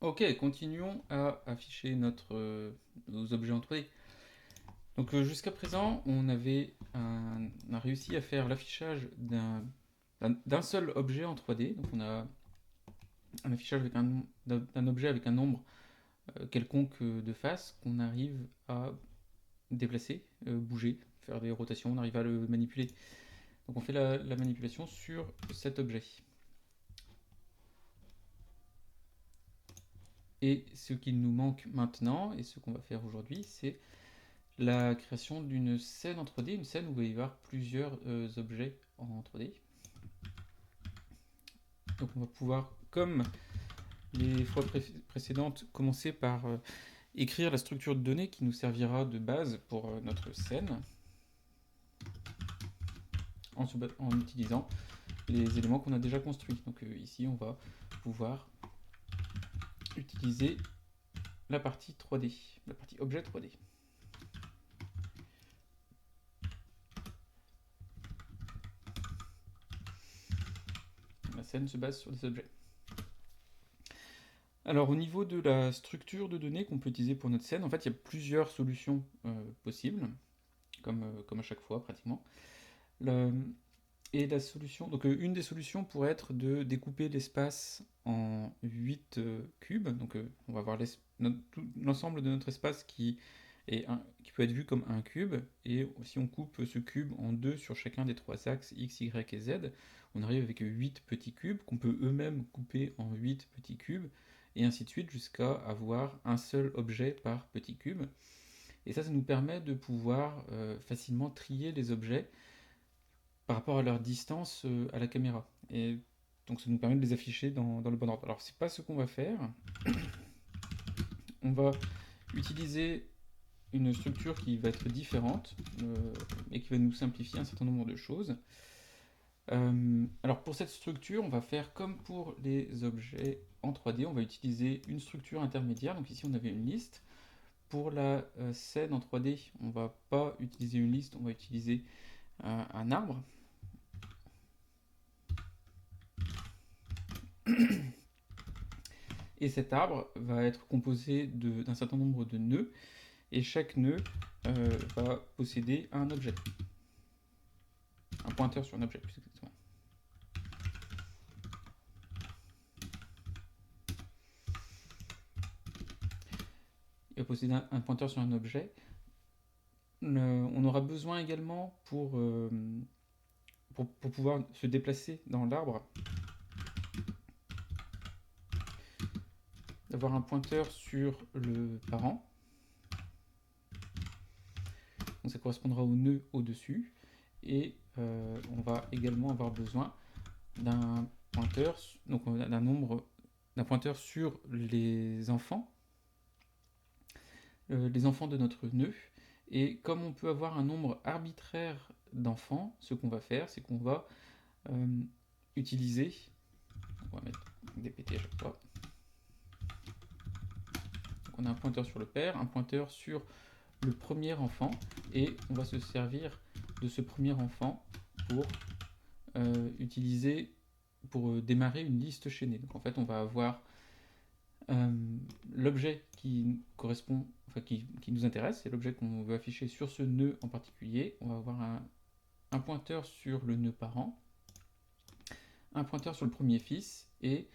Ok, continuons à afficher nos objets en 3D. Donc jusqu'à présent, on a réussi à faire l'affichage d'un seul objet en 3D. Donc on a un affichage d'un objet avec un nombre quelconque de faces qu'on arrive à déplacer, bouger, faire des rotations, on arrive à le manipuler. Donc on fait la manipulation sur cet objet. Et ce qu'il nous manque maintenant, et ce qu'on va faire aujourd'hui, c'est la création d'une scène en 3D, une scène où il va y avoir plusieurs objets en 3D. Donc on va pouvoir, comme les fois précédentes, commencer par écrire la structure de données qui nous servira de base pour notre scène en utilisant les éléments qu'on a déjà construits. Donc ici on va pouvoir utiliser la partie 3D, la partie objet 3D. La scène se base sur des objets. Alors au niveau de la structure de données qu'on peut utiliser pour notre scène, en fait il y a plusieurs solutions possibles, comme à chaque fois pratiquement. Le- et la solution, donc une des solutions pourrait être de découper l'espace en 8 cubes. Donc on va avoir l'ensemble de notre espace qui peut être vu comme un cube. Et si on coupe ce cube en deux sur chacun des trois axes X, Y et Z, on arrive avec 8 petits cubes qu'on peut eux-mêmes couper en 8 petits cubes. Et ainsi de suite jusqu'à avoir un seul objet par petit cube. Et ça nous permet de pouvoir facilement trier les objets par rapport à leur distance à la caméra. Et donc ça nous permet de les afficher dans le bon ordre. Alors c'est pas ce qu'on va faire. On va utiliser une structure qui va être différente et qui va nous simplifier un certain nombre de choses. Alors pour cette structure, on va faire comme pour les objets en 3D, on va utiliser une structure intermédiaire. Donc ici on avait une liste. Pour la scène en 3D, on va pas utiliser une liste, on va utiliser un arbre. Et cet arbre va être composé d'un certain nombre de nœuds, et chaque nœud va posséder un objet, un pointeur sur un objet plus exactement. Il va posséder un pointeur sur un objet. On aura besoin également pour pouvoir se déplacer dans l'arbre, d'avoir un pointeur sur le parent. Donc ça correspondra au nœud au-dessus. Et on va également avoir besoin d'un pointeur, donc d'un pointeur sur les enfants de notre nœud. Et comme on peut avoir un nombre arbitraire d'enfants, ce qu'on va faire, c'est qu'on va euh, utiliser, on va mettre des PT à chaque fois. Donc on a un pointeur sur le père, un pointeur sur le premier enfant, et on va se servir de ce premier enfant pour utiliser, pour démarrer une liste chaînée. Donc en fait, on va avoir euh, l'objet qui correspond, enfin qui nous intéresse, c'est l'objet qu'on veut afficher sur ce nœud en particulier. On va avoir un pointeur sur le nœud parent, un pointeur sur le premier fils, et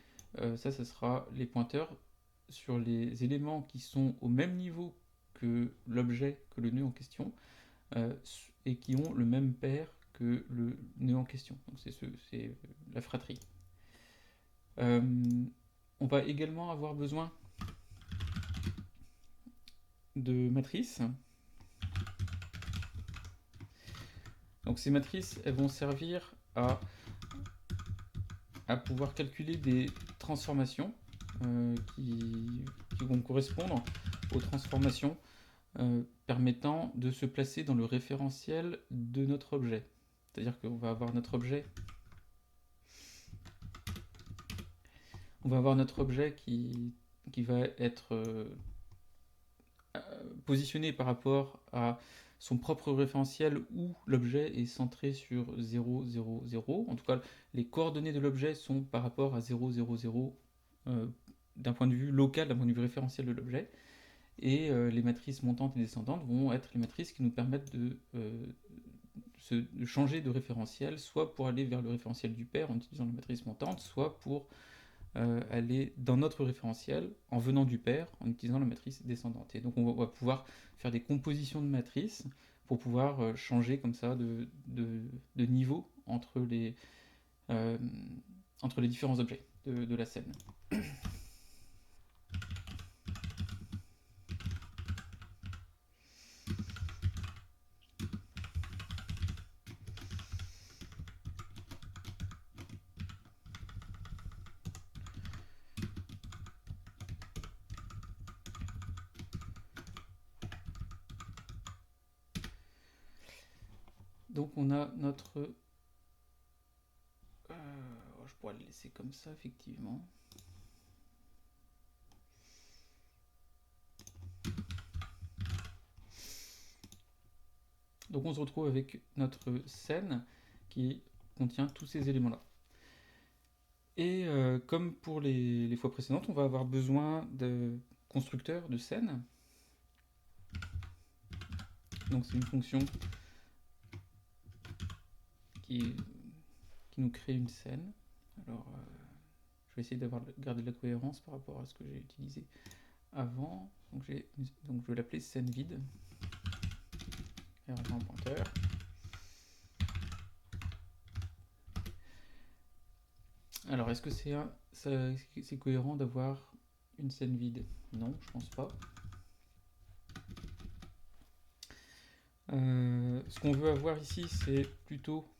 ça sera les pointeurs sur les éléments qui sont au même niveau que l'objet, que le nœud en question, euh, et qui ont le même père que le nœud en question. Donc c'est la fratrie. Euh, on va également avoir besoin de matrices. Donc ces matrices, elles vont servir à pouvoir calculer des transformations qui vont correspondre aux transformations permettant de se placer dans le référentiel de notre objet. C'est-à-dire qu'on va avoir notre objet, qui va être positionné par rapport à son propre référentiel où l'objet est centré sur 0, 0, 0. En tout cas, les coordonnées de l'objet sont par rapport à 0, 0, 0 d'un point de vue local, d'un point de vue référentiel de l'objet. Et les matrices montantes et descendantes vont être les matrices qui nous permettent de changer de référentiel, soit pour aller vers le référentiel du pair en utilisant la matrice montante, soit pour aller dans notre référentiel en venant du pair en utilisant la matrice descendante. Et donc on va pouvoir faire des compositions de matrices pour pouvoir changer comme ça de niveau euh, entre les différents objets de la scène. Donc on a notre... je pourrais le laisser comme ça, effectivement. Donc on se retrouve avec notre scène qui contient tous ces éléments-là. Et comme pour les fois précédentes, on va avoir besoin de constructeurs de scène. Donc c'est une fonction qui nous crée une scène. Alors je vais essayer de garder de la cohérence par rapport à ce que j'ai utilisé avant. Donc je vais l'appeler scène vide. Et on va un pointeur. Alors est-ce que c'est cohérent d'avoir une scène vide? Non, je pense pas. Ce qu'on veut avoir ici, c'est plutôt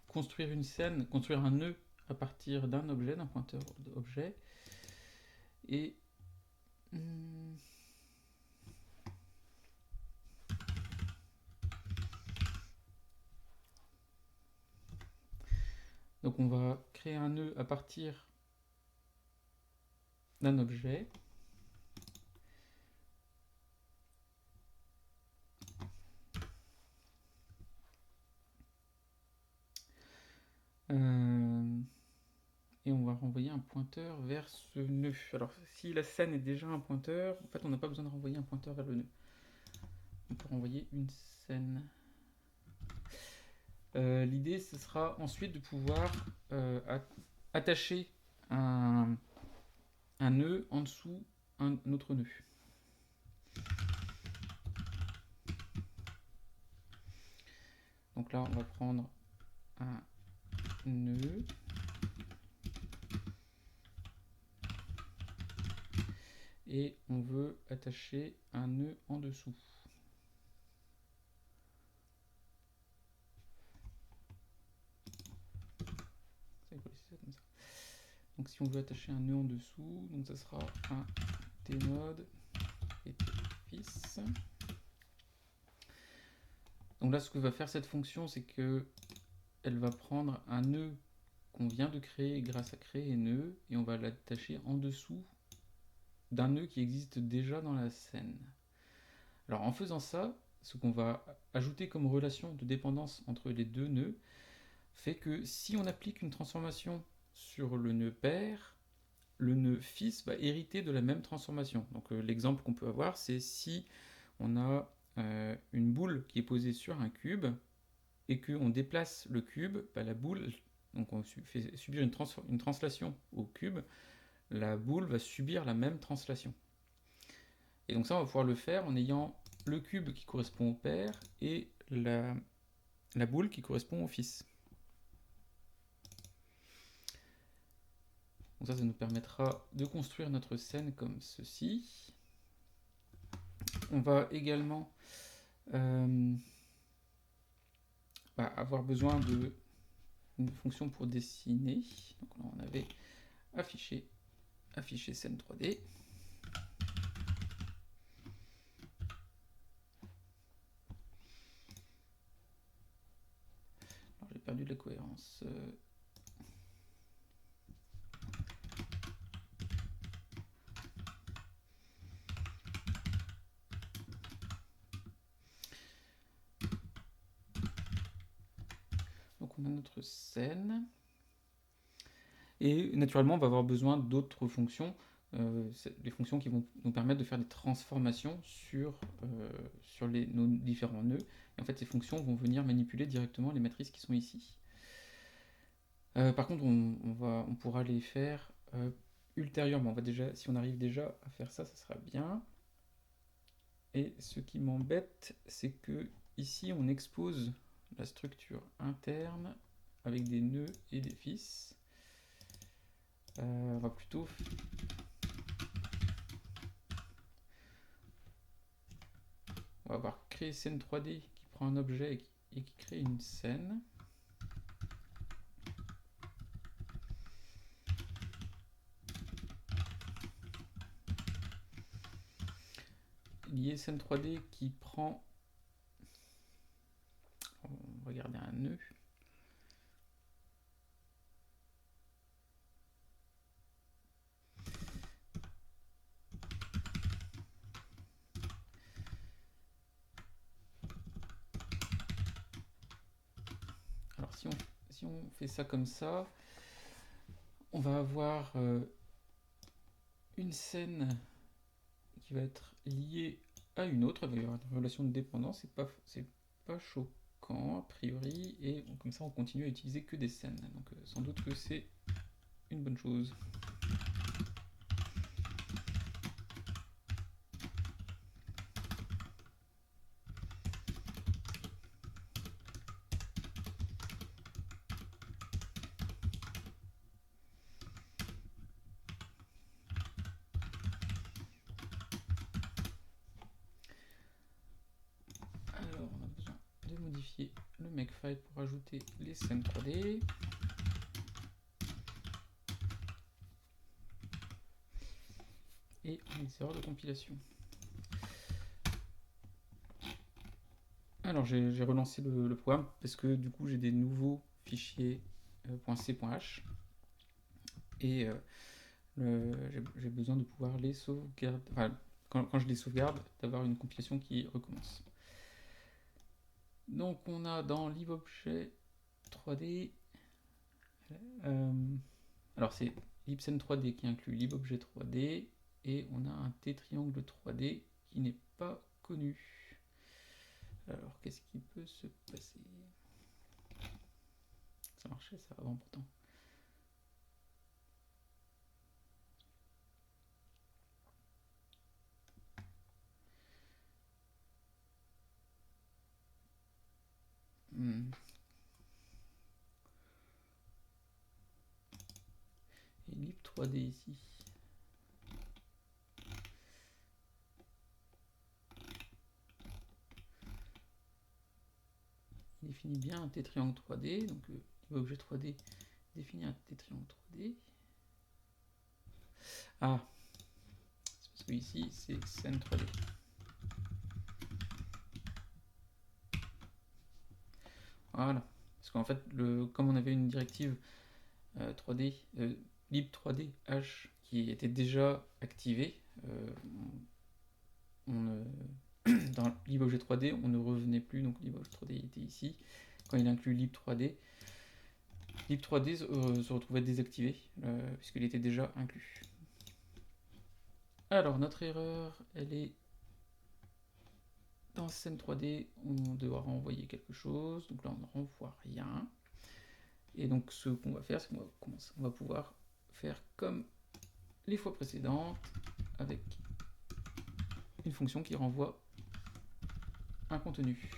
construire une scène, construire un nœud à partir d'un objet, d'un pointeur d'objet. Et donc on va créer un nœud à partir d'un objet. Et on va renvoyer un pointeur vers ce nœud. Alors si la scène est déjà un pointeur, en fait on n'a pas besoin de renvoyer un pointeur vers le nœud. On peut renvoyer une scène. L'idée ce sera ensuite de pouvoir attacher un nœud en dessous un autre nœud. Donc là on va prendre un nœud. Et on veut attacher un nœud en dessous. Donc si on veut attacher un nœud en dessous, donc ça sera un tnode et tfis. Donc là ce que va faire cette fonction, c'est que elle va prendre un nœud qu'on vient de créer grâce à créer nœud et on va l'attacher en dessous d'un nœud qui existe déjà dans la scène. Alors en faisant ça, ce qu'on va ajouter comme relation de dépendance entre les deux nœuds fait que si on applique une transformation sur le nœud pair, le nœud fils va hériter de la même transformation. Donc l'exemple qu'on peut avoir, c'est si on a une boule qui est posée sur un cube et qu'on déplace le cube, la boule, donc on fait subir une translation au cube, la boule va subir la même translation. Et donc ça, on va pouvoir le faire en ayant le cube qui correspond au pair et la boule qui correspond au fils. Donc ça nous permettra de construire notre scène comme ceci. On va également avoir besoin d'une fonction pour dessiner. Donc là, on avait affiché scène 3D. Alors j'ai perdu de la cohérence. Donc on a notre scène. Et naturellement, on va avoir besoin d'autres fonctions, des fonctions qui vont nous permettre de faire des transformations sur nos différents nœuds. Et en fait, ces fonctions vont venir manipuler directement les matrices qui sont ici. Par contre, on pourra les faire ultérieurement. Si on arrive déjà à faire ça, ça sera bien. Et ce qui m'embête, c'est que ici, on expose la structure interne avec des nœuds et des fils. On va plutôt... On va avoir créé scène 3D qui prend un objet et qui crée une scène. Lié scène 3D qui prend... On va regarder un nœud. Alors si on fait ça comme ça, on va avoir une scène qui va être liée à une autre, il va y avoir une relation de dépendance, c'est pas choquant a priori, et comme ça on continue à utiliser que des scènes, donc sans doute que c'est une bonne chose. Alors on a besoin de modifier le makefile pour ajouter les scènes 3D. Et les erreurs de compilation. Alors j'ai relancé le programme parce que du coup j'ai des nouveaux fichiers .c.h et j'ai besoin de pouvoir les sauvegarder, enfin quand je les sauvegarde, d'avoir une compilation qui recommence. Donc on a dans libobjet 3D, alors c'est libscène 3D qui inclut libobjet 3D, et on a un t-triangle 3D qui n'est pas connu. Alors qu'est-ce qui peut se passer? Ça marchait ça avant pourtant. Et lib 3D ici. Il définit bien un t-triangle 3D, donc l'objet 3D définit un t-triangle 3D. Ah, c'est parce que ici c'est scène 3D. Voilà, parce qu'en fait, comme on avait une directive 3D, lib 3D h qui était déjà activée, dans libobjet 3D, on ne revenait plus, donc libobjet 3D était ici. Quand il inclut lib 3D, lib 3D se retrouvait désactivé, puisqu'il était déjà inclus. Alors, notre erreur, elle est dans scène 3D, on devra renvoyer quelque chose, donc là on ne renvoie rien. Et donc ce qu'on va faire, c'est qu'on va pouvoir faire comme les fois précédentes, avec une fonction qui renvoie un contenu.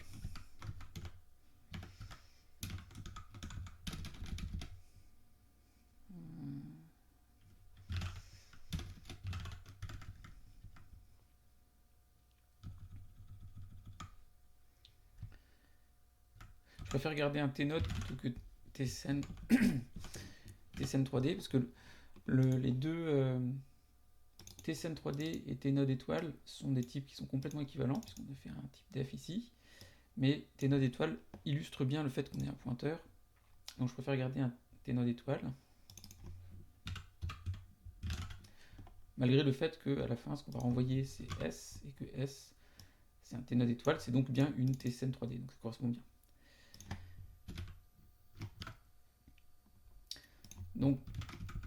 Je préfère garder un tnode plutôt que tscène 3D, parce que les deux tscène 3D et tnode étoile sont des types qui sont complètement équivalents, puisqu'on a fait un type def ici, mais tnode étoile illustre bien le fait qu'on ait un pointeur, donc je préfère garder un tnode étoile, malgré le fait qu'à la fin ce qu'on va renvoyer c'est S, et que S c'est un tnode étoile, c'est donc bien une tscène 3D, donc ça correspond bien. Donc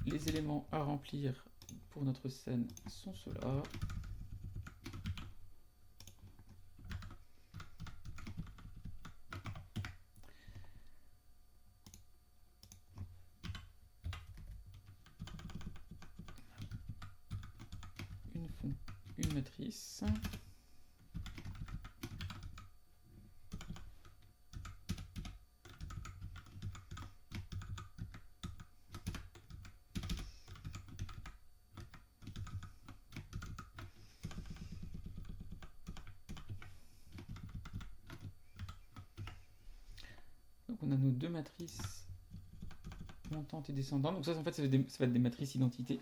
les éléments à remplir pour notre scène sont ceux-là. Une matrice. Donc on a nos deux matrices montantes et descendantes. Donc ça, en fait, ça va être des matrices identités.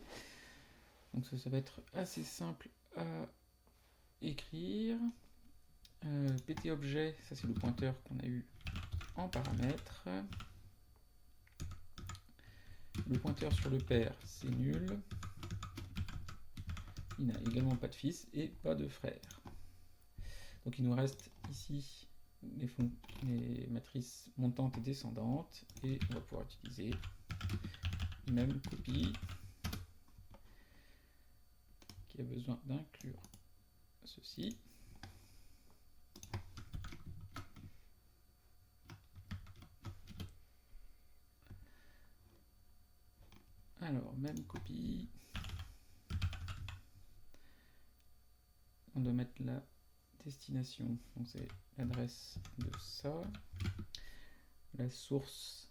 Donc ça va être assez simple à écrire. PT objet, ça c'est le pointeur qu'on a eu en paramètre. Le pointeur sur le père, c'est nul. Il n'a également pas de fils et pas de frère. Donc il nous reste ici les matrices montantes et descendantes. Et on va pouvoir utiliser même copie qui a besoin d'inclure ceci. Alors, même copie. On doit mettre la destination, donc c'est l'adresse de ça. La source.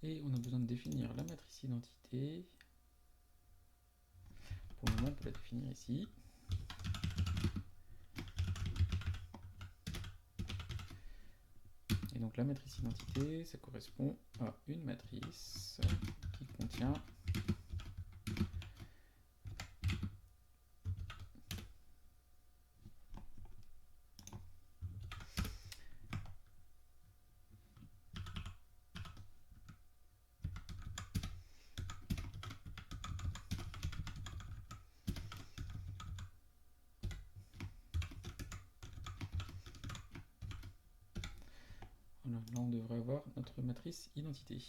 Et on a besoin de définir la matrice identité. Pour le moment, on peut la définir ici. Et donc la matrice identité, ça correspond à une matrice qui contient voilà, là on devrait avoir notre matrice identité.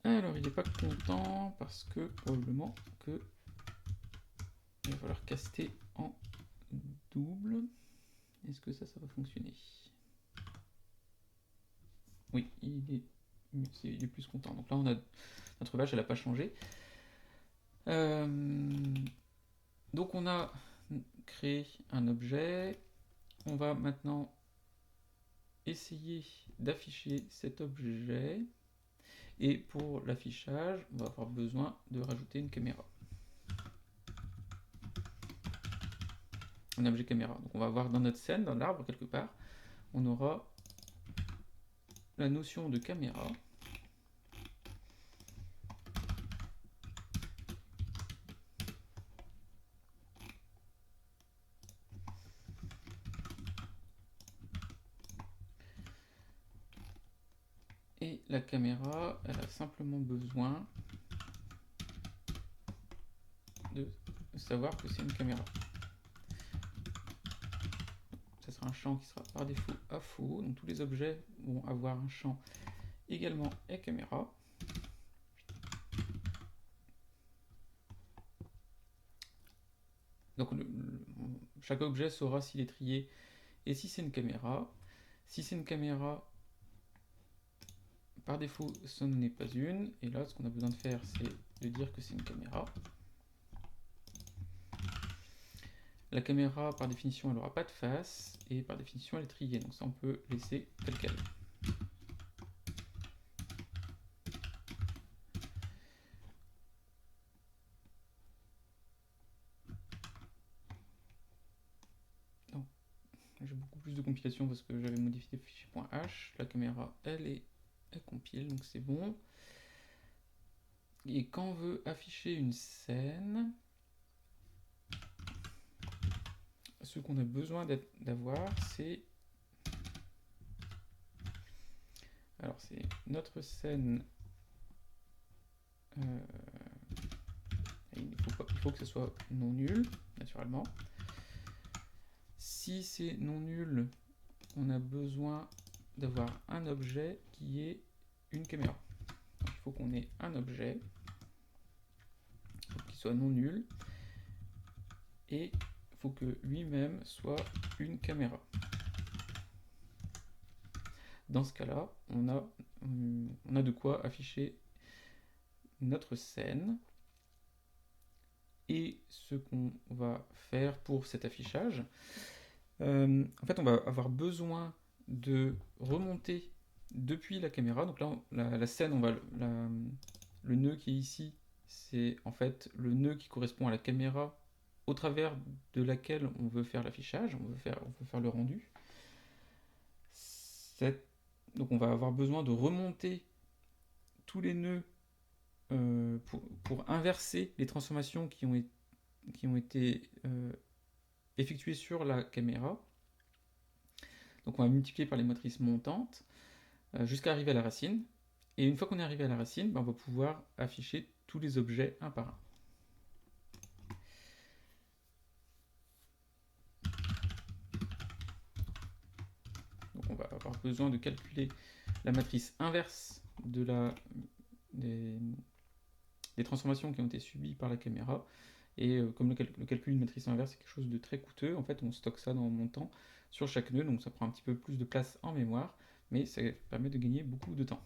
Alors il n'est pas content parce que probablement que il va falloir caster en double. Est-ce que ça va fonctionner? Oui, il est plus content. Donc là, on a notre vache, elle n'a pas changé. Donc on a créé un objet. On va maintenant essayer d'afficher cet objet. Et pour l'affichage, on va avoir besoin de rajouter une caméra. Un objet caméra. Donc on va voir dans notre scène, dans l'arbre quelque part, on aura la notion de caméra. Et la caméra, elle a simplement besoin de savoir que c'est une caméra. Ça sera un champ qui sera par défaut à faux. Donc tous les objets vont avoir un champ également et caméra. Donc chaque objet saura s'il est trié et si c'est une caméra. Si c'est une caméra, par défaut, ce n'est pas une. Et là, ce qu'on a besoin de faire, c'est de dire que c'est une caméra. La caméra, par définition, elle n'aura pas de face, et par définition, elle est triée. Donc ça, on peut laisser tel quel. J'ai beaucoup plus de compilation parce que j'avais modifié le fichier .h. La caméra, elle compile, donc c'est bon. Et quand on veut afficher une scène, ce qu'on a besoin d'avoir, c'est... Alors, c'est notre scène... il faut que ce soit non nul, naturellement. Si c'est non nul, on a besoin d'avoir un objet qui est une caméra. Donc, il faut qu'on ait un objet qui soit non nul et il faut que lui-même soit une caméra. Dans ce cas-là, on a de quoi afficher notre scène. Et ce qu'on va faire pour cet affichage, en fait, on va avoir besoin de remonter depuis la caméra. Donc là, la scène, le nœud qui est ici, c'est en fait le nœud qui correspond à la caméra au travers de laquelle on veut faire l'affichage, on veut faire le rendu. Donc on va avoir besoin de remonter tous les nœuds pour inverser les transformations qui ont été effectuées sur la caméra. Donc on va multiplier par les motrices montantes jusqu'à arriver à la racine. Et une fois qu'on est arrivé à la racine, on va pouvoir afficher tous les objets un par un. Donc on va avoir besoin de calculer la matrice inverse des transformations qui ont été subies par la caméra. Et comme le calcul d'une matrice inverse est quelque chose de très coûteux, en fait on stocke ça dans montant sur chaque nœud, donc ça prend un petit peu plus de place en mémoire, mais ça permet de gagner beaucoup de temps.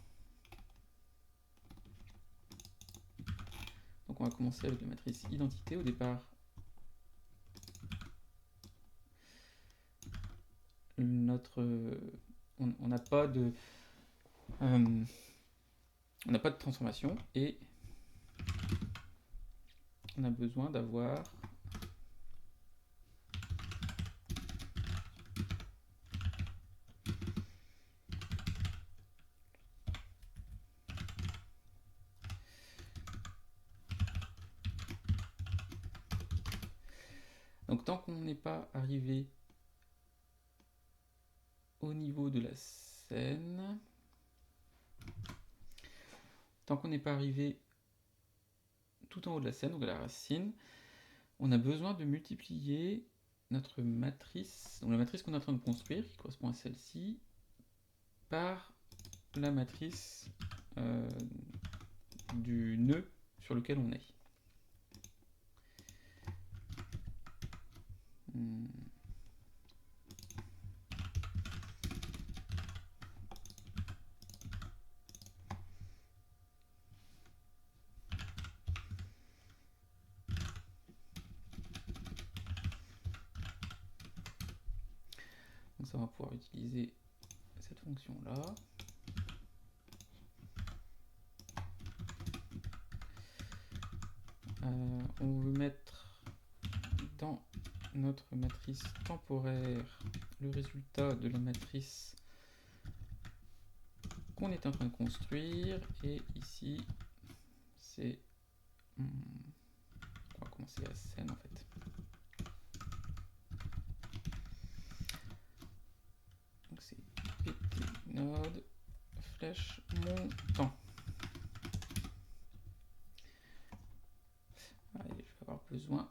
Donc on va commencer avec la matrice identité. Au départ, on n'a pas de transformation et on a besoin d'avoir donc tant qu'on n'est pas arrivé au niveau de la scène, tant qu'on n'est pas arrivé tout en haut de la scène, donc à la racine, on a besoin de multiplier notre matrice, donc la matrice qu'on est en train de construire, qui correspond à celle-ci, par la matrice du nœud sur lequel on est. Donc ça, on va pouvoir utiliser cette fonction-là. On veut mettre dans notre matrice temporaire le résultat de la matrice qu'on est en train de construire. Et ici, c'est... on va commencer la scène en fait. Donc c'est pt node flèche montant. Allez, je vais avoir besoin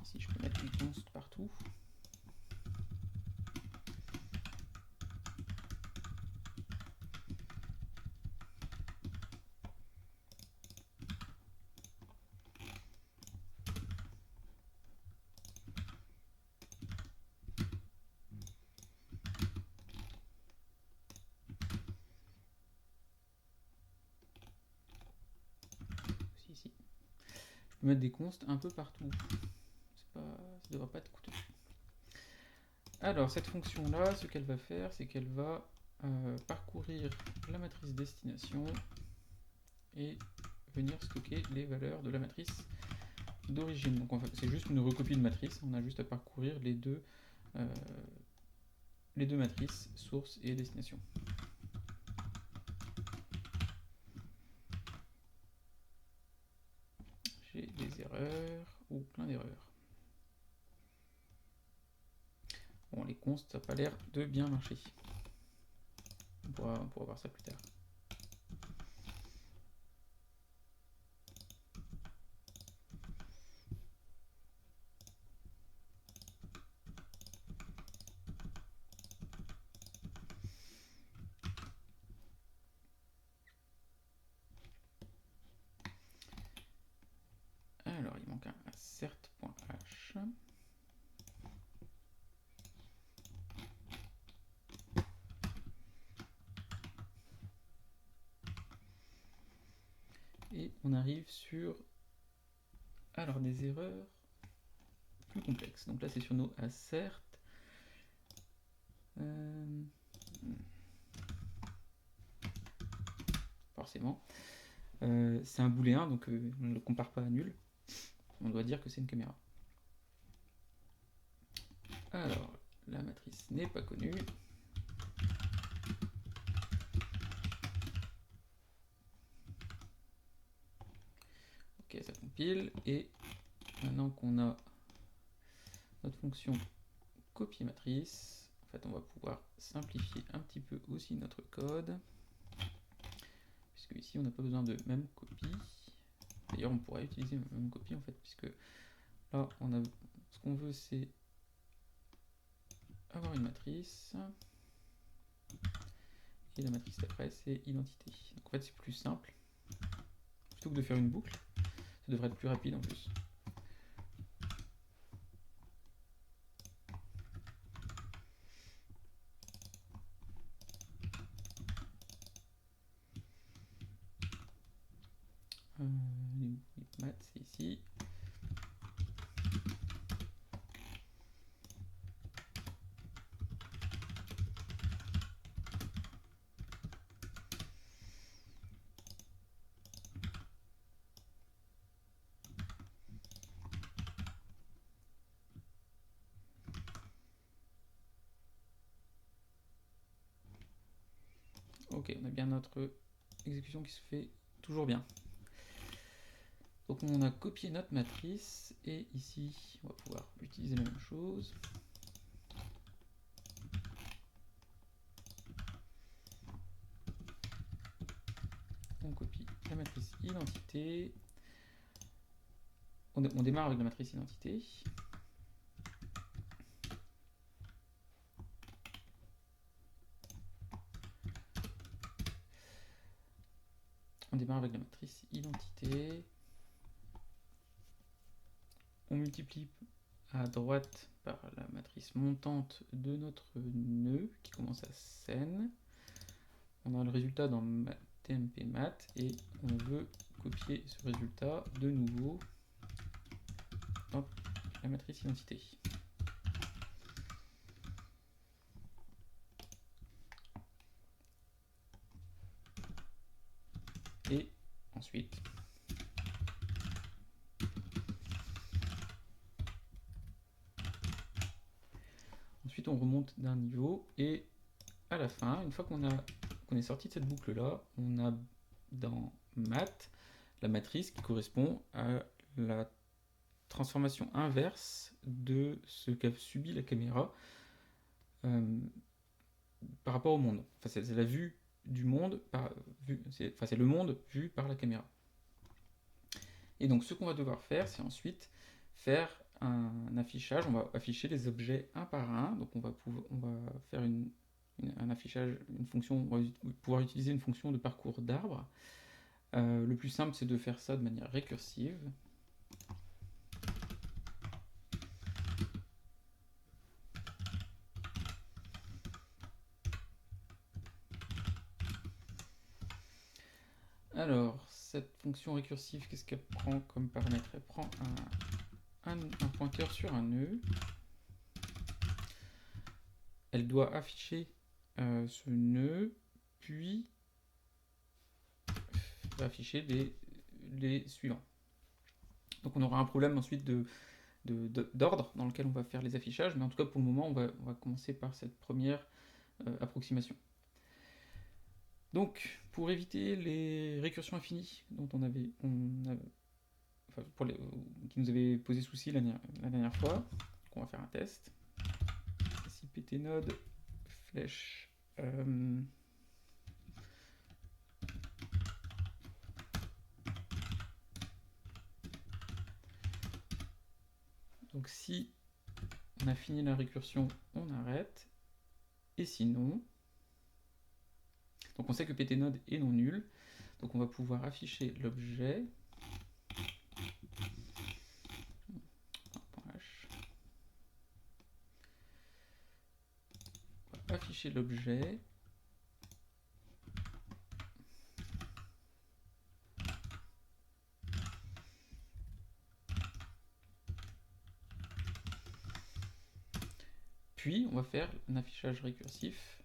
ici je peux mettre une const partout. peux mettre des consts un peu partout. Ça ne devrait pas être coûteux. Alors, cette fonction-là, ce qu'elle va faire, c'est qu'elle va parcourir la matrice destination et venir stocker les valeurs de la matrice d'origine. Donc en fait, c'est juste une recopie de matrice, on a juste à parcourir les deux matrices, source et destination. J'ai des erreurs, ou plein d'erreurs. Bon, les consts, ça n'a pas l'air de bien marcher. On pourra voir ça plus tard. Alors, il manque un assert.h. Et on arrive sur alors des erreurs plus complexes. Donc là, c'est sur nos assert. Forcément. C'est un booléen, donc on ne le compare pas à nul. On doit dire que c'est une caméra. Alors, la matrice n'est pas connue. Ok, ça compile. Et maintenant qu'on a notre fonction copier matrice, en fait, on va pouvoir simplifier un petit peu aussi notre code. Puisque ici, on n'a pas besoin de même copie. D'ailleurs, on pourrait utiliser même copie, en fait, puisque là, ce qu'on veut, c'est avoir une matrice. Et la matrice d'après, c'est identité. Donc en fait, c'est plus simple. Plutôt que de faire une boucle, ça devrait être plus rapide en plus. Les maths, c'est ici. Ok, on a bien notre exécution qui se fait toujours bien. Donc on a copié notre matrice et ici on va pouvoir utiliser la même chose. On copie la matrice identité. On démarre avec la matrice identité. On démarre avec la matrice identité. On multiplie à droite par la matrice montante de notre nœud qui commence à scène. On a le résultat dans TMP Math et on veut copier ce résultat de nouveau dans la matrice identité. Et ensuite, on remonte d'un niveau et à la fin, une fois qu'on est sorti de cette boucle là, on a dans Math la matrice qui correspond à la transformation inverse de ce qu'a subi la caméra par rapport au monde. Enfin, c'est la vue du monde, c'est le monde vu par la caméra. Et donc ce qu'on va devoir faire, c'est ensuite faire un affichage. On va afficher les objets un par un. Donc on va faire un affichage, une fonction, on va pouvoir utiliser une fonction de parcours d'arbre. Le plus simple, c'est de faire ça de manière récursive. Alors, cette fonction récursive, qu'est-ce qu'elle prend comme paramètre? Elle prend un pointeur sur un nœud. Elle doit afficher ce nœud, puis afficher les suivants. Donc on aura un problème ensuite d'ordre dans lequel on va faire les affichages, mais en tout cas pour le moment on va commencer par cette première approximation. Donc pour éviter les récursions infinies dont qui nous avaient posé souci la dernière fois, on va faire un test. Ici ptnode flèche donc si on a fini la récursion, on arrête. Et sinon, donc on sait que ptnode est non nul, donc on va pouvoir afficher l'objet. Afficher l'objet. Puis on va faire un affichage récursif.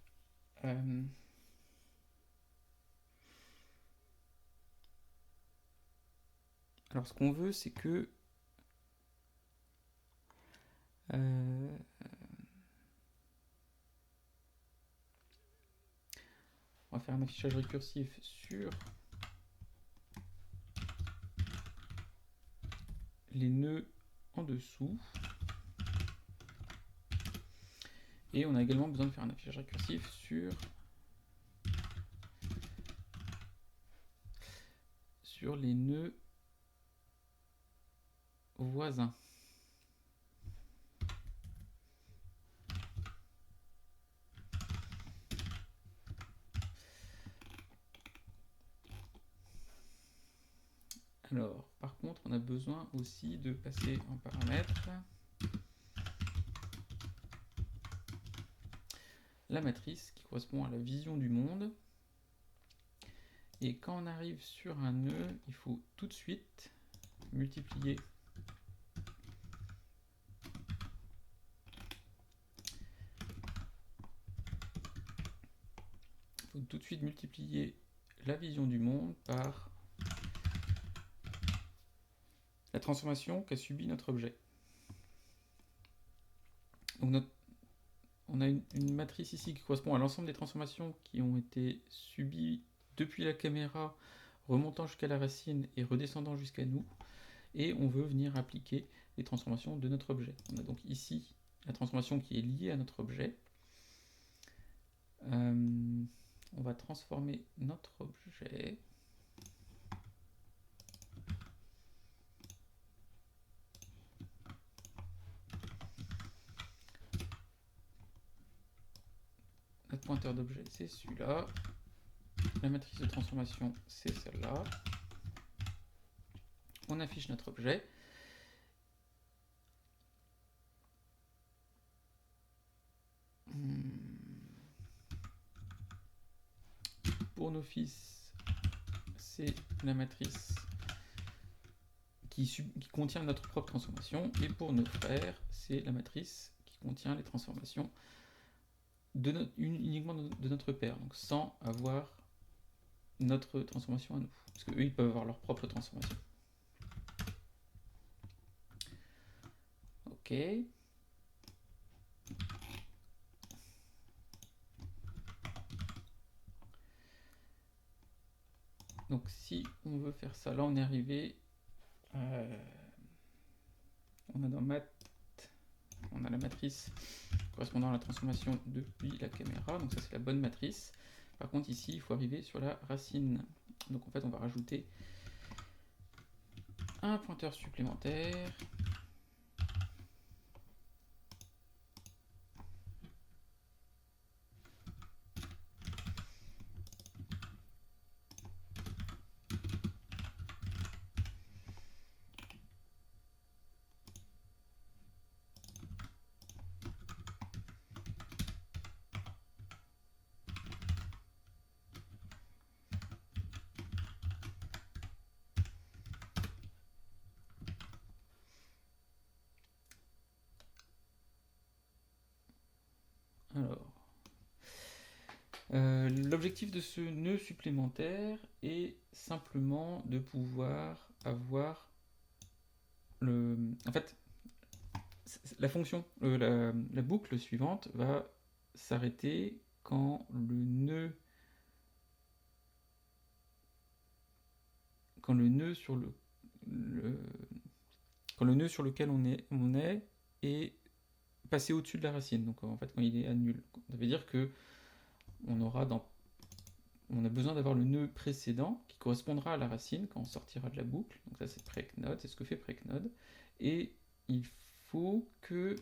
Alors ce qu'on veut, c'est que on va faire un affichage récursif sur les nœuds en dessous. Et on a également besoin de faire un affichage récursif sur les nœuds voisins. Alors, par contre, on a besoin aussi de passer en paramètre la matrice qui correspond à la vision du monde. Et quand on arrive sur un nœud, il faut tout de suite multiplier la vision du monde par la transformation qu'a subi notre objet. Donc on a une matrice ici qui correspond à l'ensemble des transformations qui ont été subies depuis la caméra, remontant jusqu'à la racine et redescendant jusqu'à nous. Et on veut venir appliquer les transformations de notre objet. On a donc ici la transformation qui est liée à notre objet. On va transformer notre objet. Notre pointeur d'objet, c'est celui-là. La matrice de transformation, c'est celle-là. On affiche notre objet. Pour nos fils, c'est la matrice qui contient notre propre transformation. Et pour nos frères, c'est la matrice qui contient les transformations uniquement de notre père, donc sans avoir notre transformation à nous. Parce qu'eux, ils peuvent avoir leur propre transformation. Ok. Donc si on veut faire ça, là on est arrivé, on a dans Math, on a la matrice correspondant à la transformation depuis la caméra, donc ça c'est la bonne matrice. Par contre ici il faut arriver sur la racine, donc en fait on va rajouter un pointeur supplémentaire. Alors, l'objectif de ce nœud supplémentaire est simplement de pouvoir avoir en fait, la fonction, la boucle suivante va s'arrêter quand le nœud sur quand le nœud sur lequel on est passé au-dessus de la racine. Donc en fait, quand il est à nul, ça veut dire que on a besoin d'avoir le nœud précédent qui correspondra à la racine quand on sortira de la boucle. Donc ça c'est precnode, c'est ce que fait precnode. Et il faut que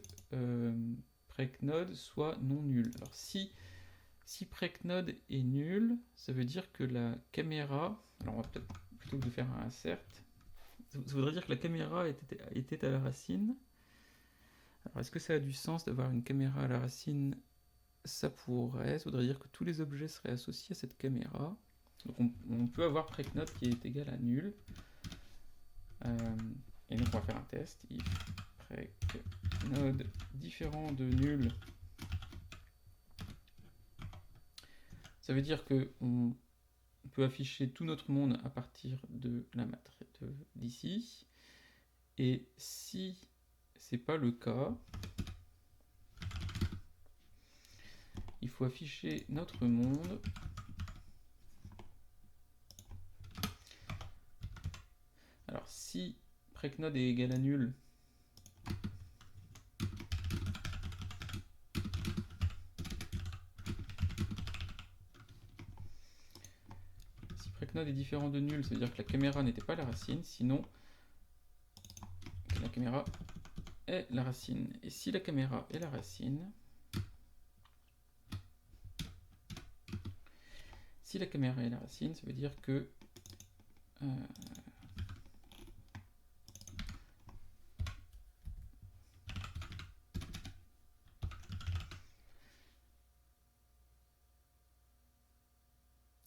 precnode soit non nul. Alors si precnode est nul, ça veut dire que la caméra, alors on va peut-être plutôt que de faire un insert, ça voudrait dire que la caméra était à la racine. Alors est-ce que ça a du sens d'avoir une caméra à la racine? Ça voudrait dire que tous les objets seraient associés à cette caméra. Donc on peut avoir precnode qui est égal à nul. Et donc on va faire un test. If precnode différent de nul, ça veut dire que on peut afficher tout notre monde à partir de la matrice d'ici. Et si c'est pas le cas, il faut afficher notre monde alors si precnode est égal à nul, si precnode est différent de nul, ça veut dire que la caméra n'était pas la racine, sinon la caméra est la racine. Et si la caméra est la racine, ça veut dire que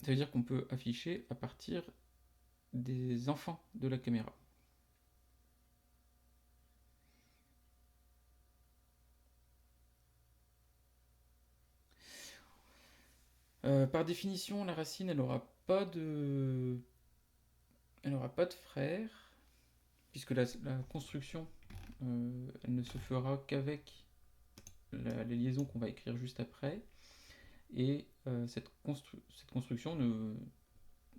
ça veut dire qu'on peut afficher à partir des enfants de la caméra. Par définition, la racine, elle n'aura pas de frère, puisque la construction, elle ne se fera qu'avec les liaisons qu'on va écrire juste après. Et cette construction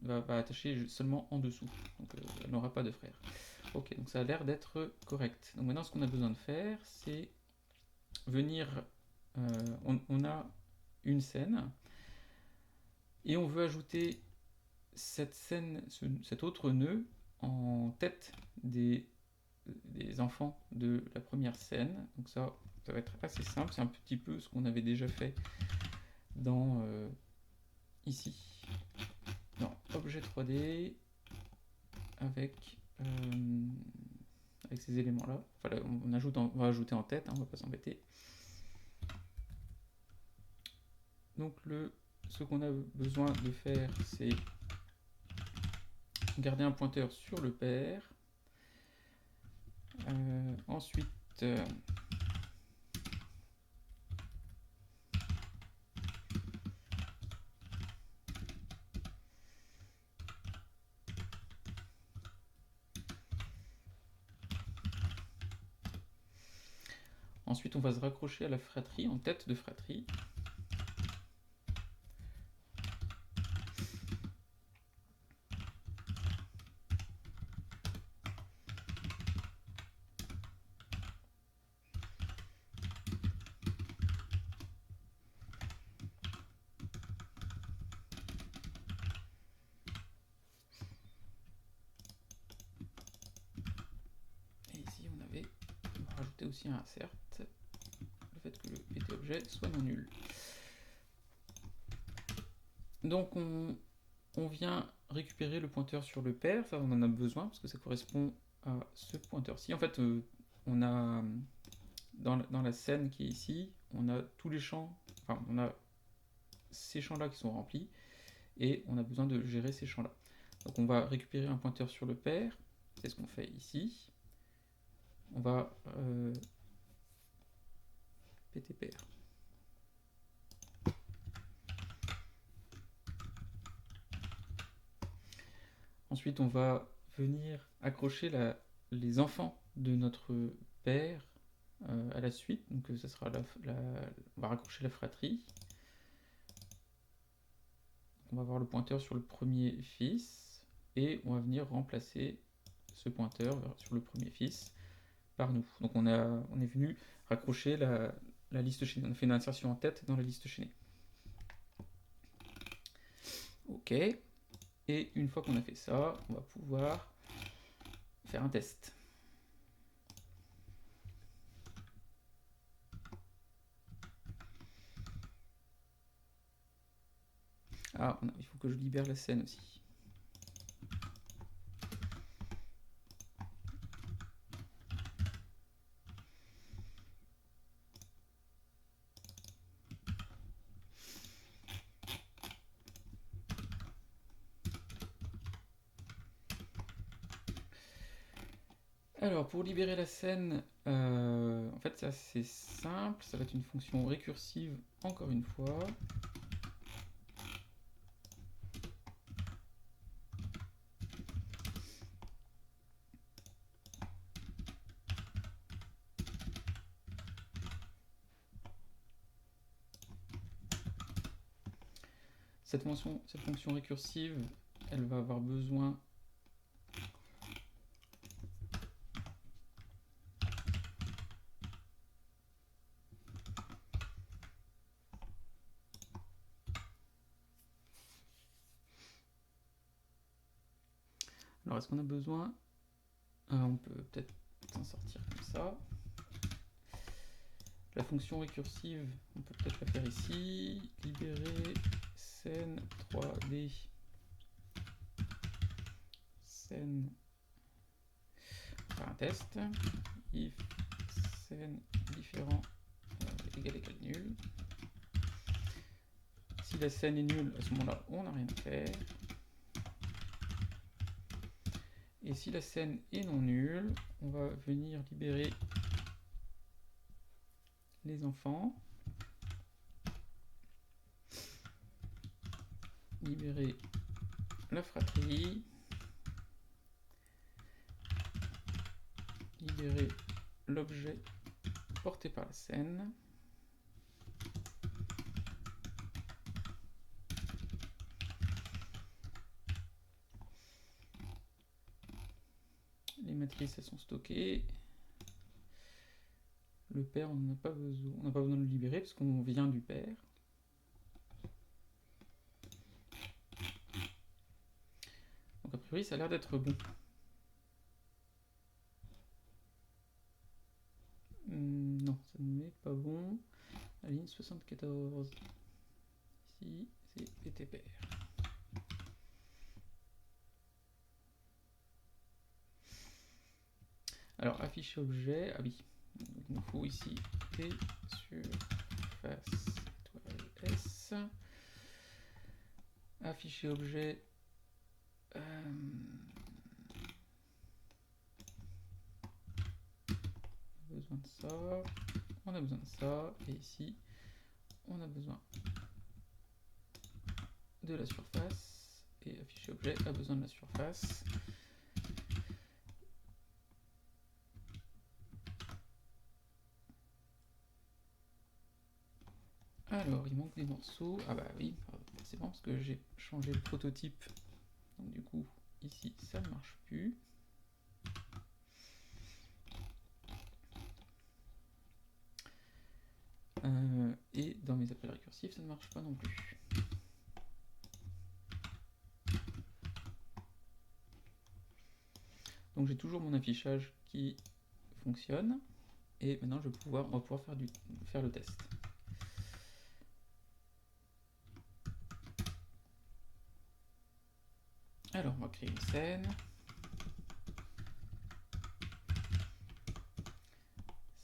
va attacher seulement en dessous. Donc elle n'aura pas de frère. Ok, donc ça a l'air d'être correct. Donc maintenant, ce qu'on a besoin de faire, c'est venir... on a une scène, et on veut ajouter cette scène, cet autre nœud en tête des enfants de la première scène. Donc ça va être assez simple, c'est un petit peu ce qu'on avait déjà fait dans ici, dans objet 3D, avec ces éléments là. Enfin, on va ajouter en tête, hein, on va pas s'embêter. Donc ce qu'on a besoin de faire, c'est garder un pointeur sur le père. Ensuite, on va se raccrocher à la fratrie, en tête de fratrie. Aussi un insert, le fait que le pt objet soit non nul. Donc on vient récupérer le pointeur sur le père, ça on en a besoin parce que ça correspond à ce pointeur-ci. En fait, on a dans la scène qui est ici, on a tous les champs, enfin on a ces champs-là qui sont remplis et on a besoin de gérer ces champs-là. Donc on va récupérer un pointeur sur le père, c'est ce qu'on fait ici. On va ptpr. Ensuite, on va venir accrocher les enfants de notre père à la suite. Donc ça sera on va raccrocher la fratrie. On va avoir le pointeur sur le premier fils et on va venir remplacer ce pointeur sur le premier fils par nous. Donc on est venu raccrocher la liste chaînée. On a fait une insertion en tête dans la liste chaînée. Ok. Et une fois qu'on a fait ça, on va pouvoir faire un test. Ah, il faut que je libère la scène aussi. Alors, pour libérer la scène, en fait, c'est assez simple. Ça va être une fonction récursive, encore une fois. Cette fonction récursive, elle va avoir besoin Alors, est-ce qu'on a besoin on peut peut-être s'en sortir comme ça. La fonction récursive, on peut peut-être la faire ici. Libérer scène 3D. Scène. On va faire un test. If scène différent égal nul. Si la scène est nulle, à ce moment-là, on n'a rien à faire. Et si la scène est non nulle, on va venir libérer les enfants. Libérer la fratrie. Libérer l'objet porté par la scène. Les matrices, elles sont stockées. Le père, on n'a pas besoin de le libérer parce qu'on vient du père. Donc a priori, ça a l'air d'être bon. Non, ça n'est pas bon. La ligne 74. Ici, c'est PTPR. Alors, afficher objet. Ah oui. Il nous faut ici T surface étoile S. Afficher objet. On a besoin de ça. On a besoin de ça. Et ici, on a besoin de la surface. Et afficher objet a besoin de la surface. Alors, il manque des morceaux. Ah bah oui, c'est bon parce que j'ai changé le prototype. Donc du coup, ici, ça ne marche plus. Et dans mes appels récursifs, ça ne marche pas non plus. Donc j'ai toujours mon affichage qui fonctionne. Et maintenant, on va pouvoir faire le test. Alors, on va créer une scène.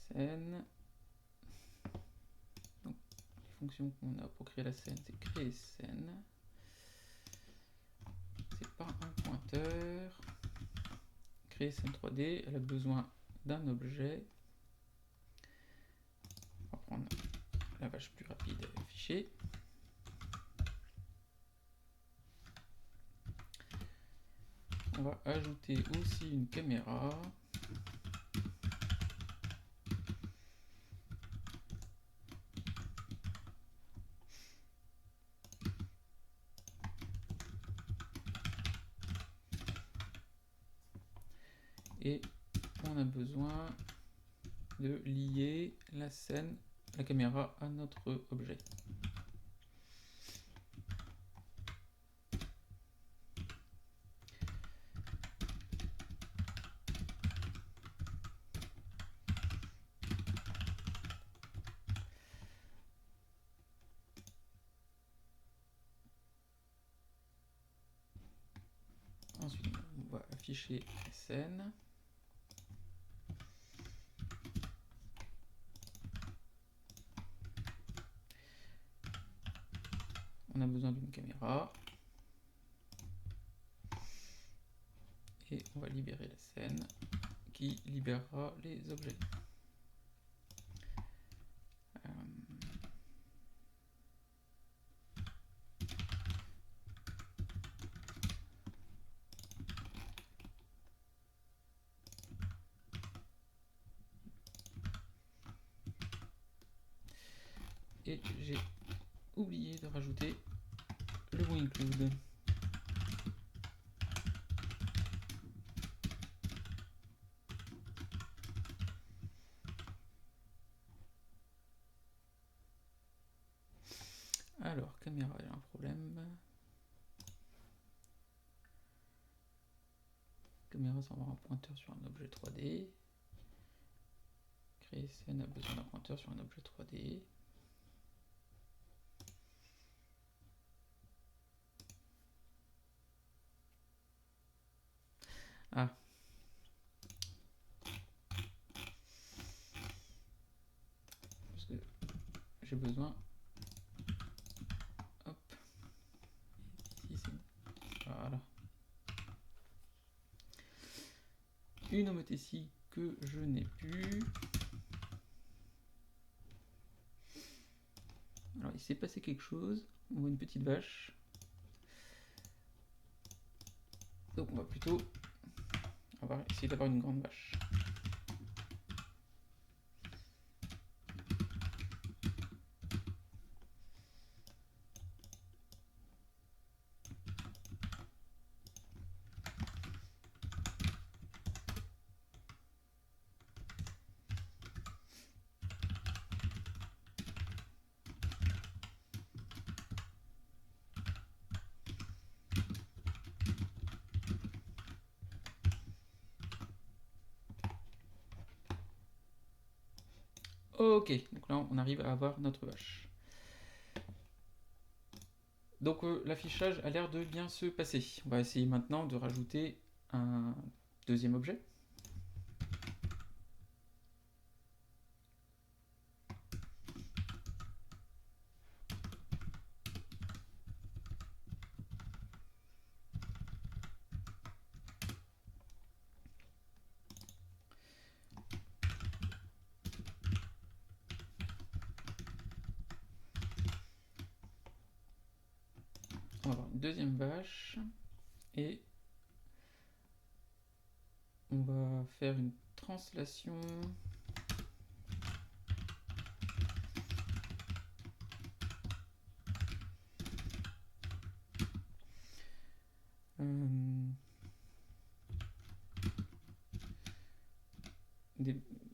Scène. Donc, les fonctions qu'on a pour créer la scène, c'est créer scène. C'est pas un pointeur. Créer scène 3D, elle a besoin d'un objet. On va prendre la vache plus rapide à afficher. on va ajouter aussi une caméra. Et on a besoin de lier la scène, la caméra à notre objet. Ensuite, on va afficher la scène. On a besoin d'une caméra. Et on va libérer la scène qui libérera les objets. Et j'ai oublié de rajouter le mot include. Alors, caméra, il y a un problème. Caméra, ça va avoir un pointeur sur un objet 3D. Créer scène a besoin d'un pointeur sur un objet 3D. Ah. Parce que j'ai besoin. Hop. Ici, c'est. Voilà. Une homothétie que je n'ai plus. Alors, il s'est passé quelque chose. On voit une petite vache. Donc, on va plutôt essayer d'avoir une grande vache. Ok, donc là on arrive à avoir notre vache. Donc l'affichage a l'air de bien se passer. On va essayer maintenant de rajouter un deuxième objet. On va avoir une deuxième vache et on va faire une translation.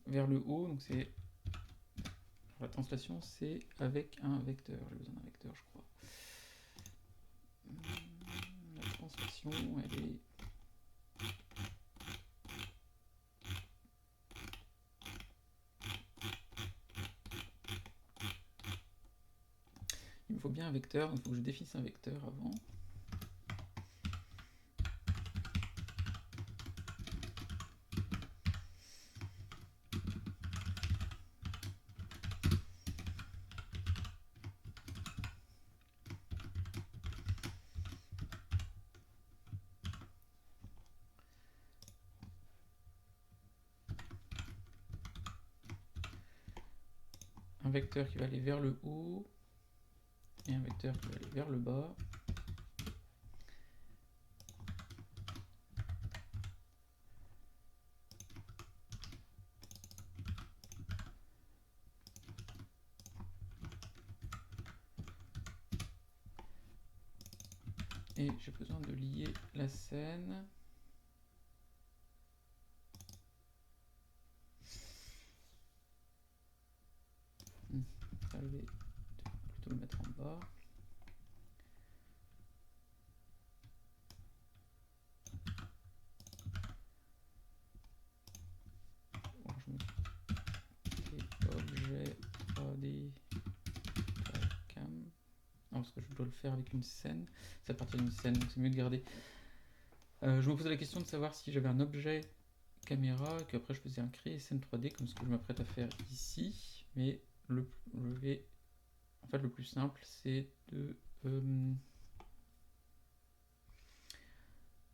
Vers le haut, donc c'est la translation, c'est avec un vecteur. J'ai besoin d'un vecteur, je crois. La translation, elle est. Il me faut bien un vecteur, donc il faut que je définisse un vecteur avant. Un vecteur qui va aller vers le haut et un vecteur qui va aller vers le bas. Et j'ai besoin de lier la scène. Je vais plutôt le mettre en bas. Bon, je mets objet 3D cam. Non, parce que je dois le faire avec une scène. C'est à partir d'une scène, donc c'est mieux de garder. Je me posais la question de savoir si j'avais un objet caméra et qu'après je faisais un créer scène 3D comme ce que je m'apprête à faire ici. Mais le plus simple, c'est de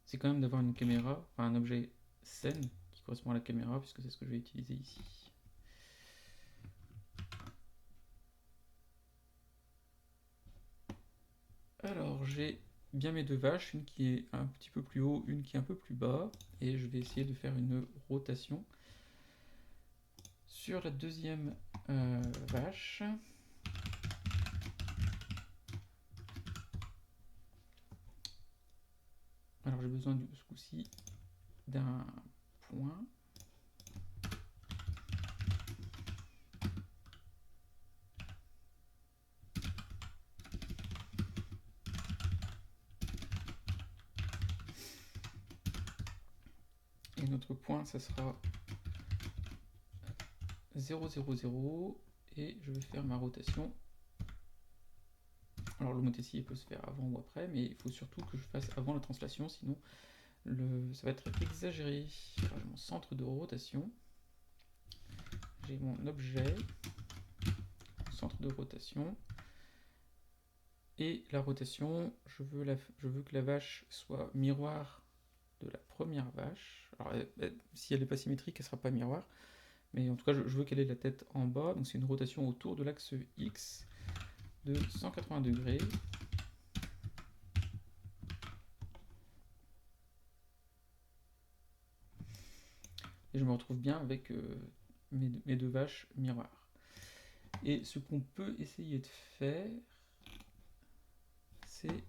c'est quand même d'avoir une caméra, enfin un objet scène qui correspond à la caméra, puisque c'est ce que je vais utiliser ici. Alors j'ai bien mes deux vaches, une qui est un petit peu plus haut, une qui est un peu plus bas, et je vais essayer de faire une rotation sur la deuxième vache. Alors j'ai besoin ce coup-ci d'un point. Et notre point, ça sera 0, 0, 0. Et je vais faire ma rotation. Alors le mot-ici peut se faire avant ou après, mais il faut surtout que je fasse avant la translation, sinon ça va être exagéré. Alors j'ai mon centre de rotation. J'ai mon objet, centre de rotation. Et la rotation, je veux que la vache soit miroir de la première vache. Alors si elle n'est pas symétrique, elle ne sera pas miroir. Mais en tout cas, je veux qu'elle ait la tête en bas. Donc c'est une rotation autour de l'axe X de 180 degrés. Et je me retrouve bien avec mes deux vaches miroirs. Et ce qu'on peut essayer de faire, c'est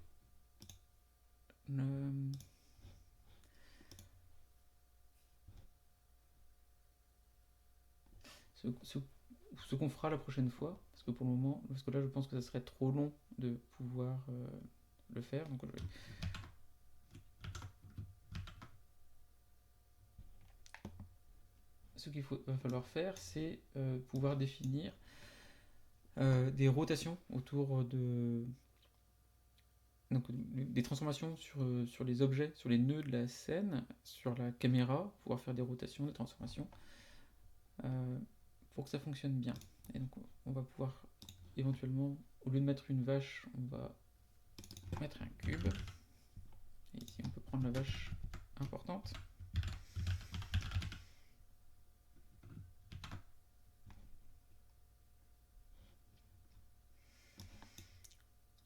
ce qu'on fera la prochaine fois, parce que pour le moment, parce que là je pense que ça serait trop long de pouvoir le faire, donc ce qu'il va falloir faire, c'est pouvoir définir des rotations autour de donc des transformations sur les objets, sur les nœuds de la scène, sur la caméra, pouvoir faire des rotations, des transformations pour que ça fonctionne bien. Et donc on va pouvoir éventuellement, au lieu de mettre une vache, on va mettre un cube. Et ici on peut prendre la vache importante.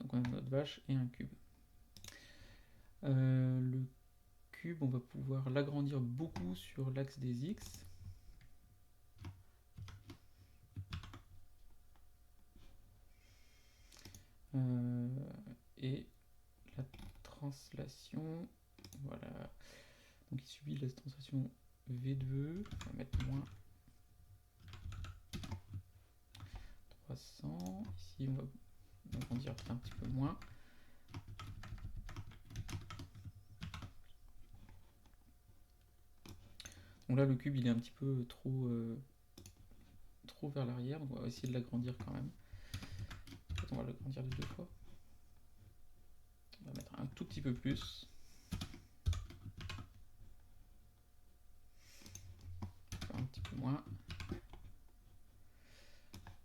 Donc on a notre vache et un cube. Le cube, on va pouvoir l'agrandir beaucoup sur l'axe des X. Et la translation, voilà. Donc il subit la translation V2, on va mettre moins 300. Ici on va agrandir un petit peu moins. Donc là le cube il est un petit peu trop vers l'arrière, donc on va essayer de l'agrandir quand même. En fait, on va l'agrandir de deux fois. On va mettre un tout petit peu plus. Un petit peu moins.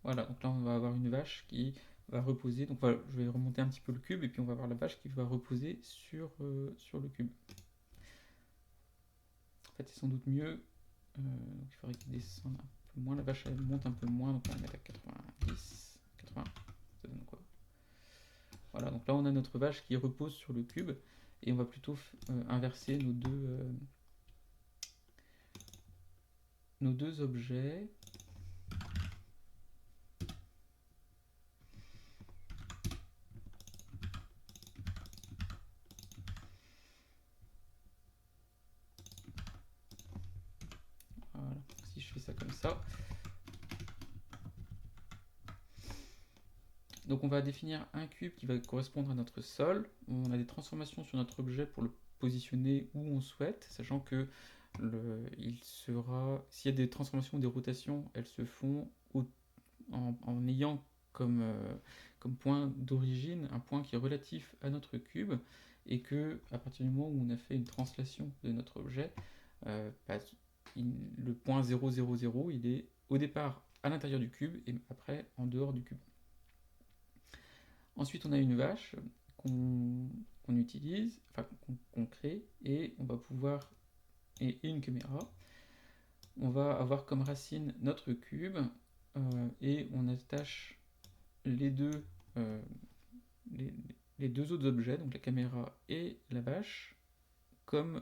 Voilà, donc là on va avoir une vache qui va reposer. Donc voilà, je vais remonter un petit peu le cube et puis on va avoir la vache qui va reposer sur le cube. En fait, c'est sans doute mieux. Donc il faudrait qu'il descende un peu moins. La vache elle monte un peu moins, donc on va la mettre à 90. 80, ça donne quoi? Voilà, donc là on a notre vache qui repose sur le cube et on va plutôt inverser nos deux objets. fais ça comme ça. Donc on va définir un cube qui va correspondre à notre sol. On a des transformations sur notre objet pour le positionner où on souhaite, sachant que s'il y a des transformations ou des rotations, elles se font en ayant comme point d'origine un point qui est relatif à notre cube, et que à partir du moment où on a fait une translation de notre objet, le point 0, 0, 0, il est au départ à l'intérieur du cube et après en dehors du cube. Ensuite, on a une vache qu'on utilise, enfin qu'on crée, et on va pouvoir, et une caméra. On va avoir comme racine notre cube, et on attache les deux, euh, les deux autres objets, donc la caméra et la vache, comme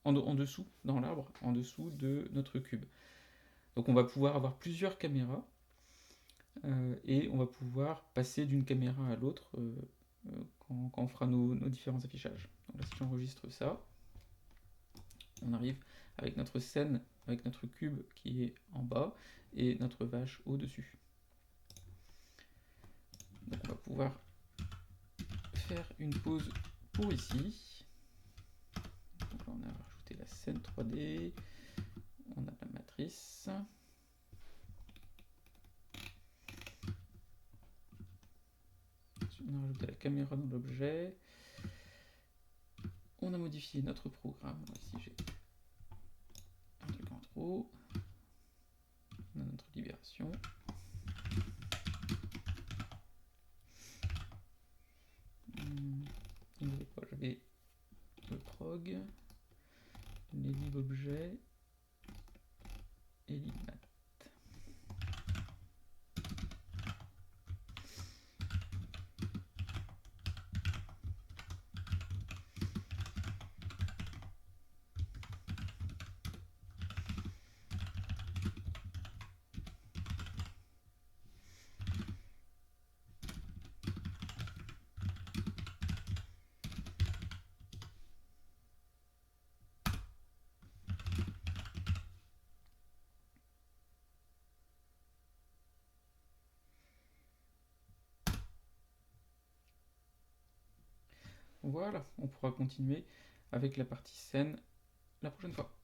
en dessous, dans l'arbre, en dessous de notre cube. Donc on va pouvoir avoir plusieurs caméras, et on va pouvoir passer d'une caméra à l'autre quand on fera nos différents affichages. Donc là, si j'enregistre ça, on arrive avec notre scène, avec notre cube qui est en bas et notre vache au-dessus. Donc on va pouvoir faire une pause pour ici. Donc là, on a rajouté la scène 3D, on a la matrice. On a rajouté la caméra dans l'objet. On a modifié notre programme. Ici, j'ai un truc en trop. On a notre libération. J'avais le prog, les lib objets et libmat. Voilà, on pourra continuer avec la partie scène la prochaine fois.